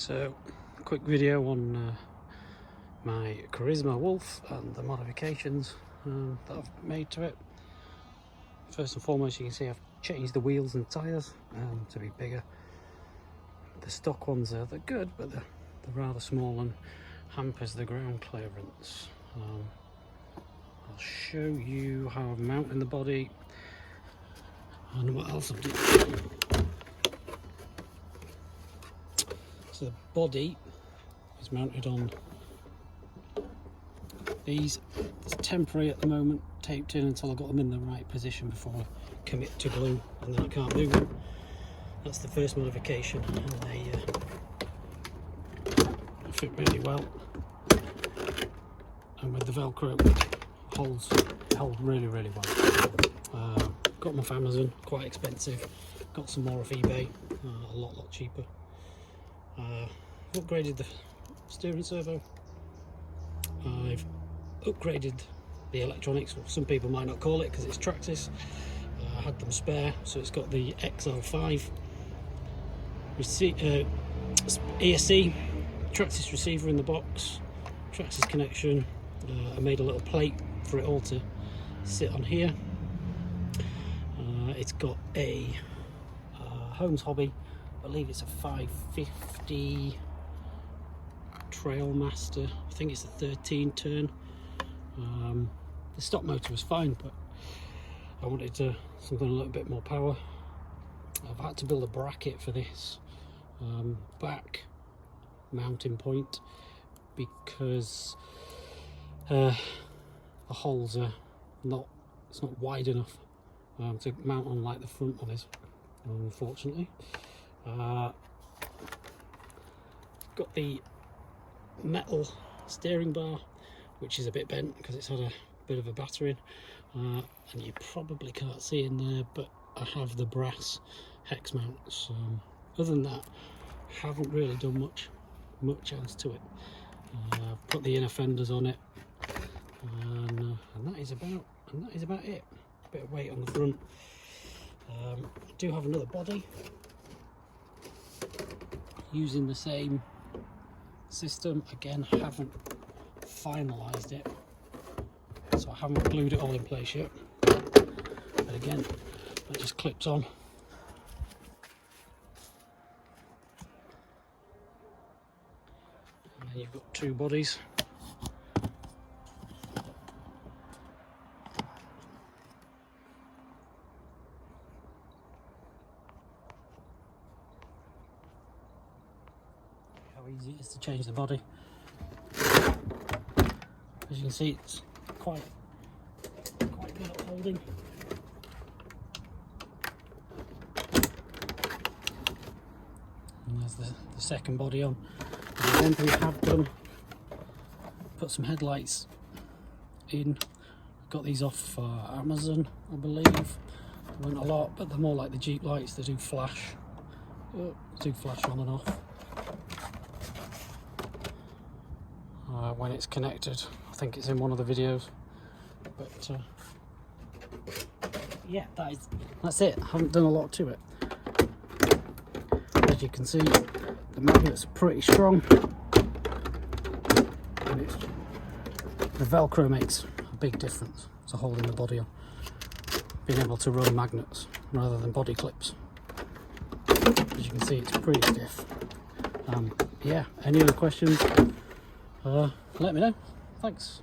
So, quick video on my Carisma Wolf and the modifications that I've made to it. First and foremost, you can see I've changed the wheels and tyres to be bigger. The stock ones they're good, but they're rather small and hampers the ground clearance. I'll show you how I'm mounting the body and what else I've done. So the body is mounted on these. It's temporary at the moment, taped in until I got them in the right position before I commit to glue, and then I can't move them. That's the first modification, and they fit really well. And with the Velcro, held really well. Got them off Amazon, quite expensive. Got some more off eBay, a lot cheaper. Upgraded the steering servo. I've upgraded the electronics. Well, some people might not call it because it's Traxxas. I had them spare, so it's got the XL5 ESC, Traxxas Receiver in the box, Traxxas connection. I made a little plate for it all to sit on here. It's got a Holmes Hobby, I believe it's a 550 Trailmaster. I think it's a 13 turn. The stock motor was fine, but I wanted something a little bit more power. I've had to build a bracket for this back mounting point because the holes are not wide enough to mount on like the front one is, unfortunately. Got the metal steering bar, which is a bit bent because it's had a bit of a battering, and you probably can't see in there, but I have the brass hex mounts. Other than that, haven't really done much else to it. I've put the inner fenders on it, and that is about it. A bit of weight on the front. I do have another body using the same system. Again, haven't finalized it, so I haven't glued it all in place yet, but again, that just clips on. And then you've got two bodies. How easy it is to change the body. As you can see, it's quite good at holding. And there's the second body on. And one thing I have done, put some headlights in. Got these off Amazon, I believe. They weren't a lot, but they're more like the Jeep lights. They do flash. On and off. When it's connected. I think it's in one of the videos, but yeah, that's it. I haven't done a lot to it. As you can see, the magnets are pretty strong, and the Velcro makes a big difference to holding the body on, being able to run magnets rather than body clips. As you can see, it's pretty stiff. Yeah, any other questions, let me know. Thanks.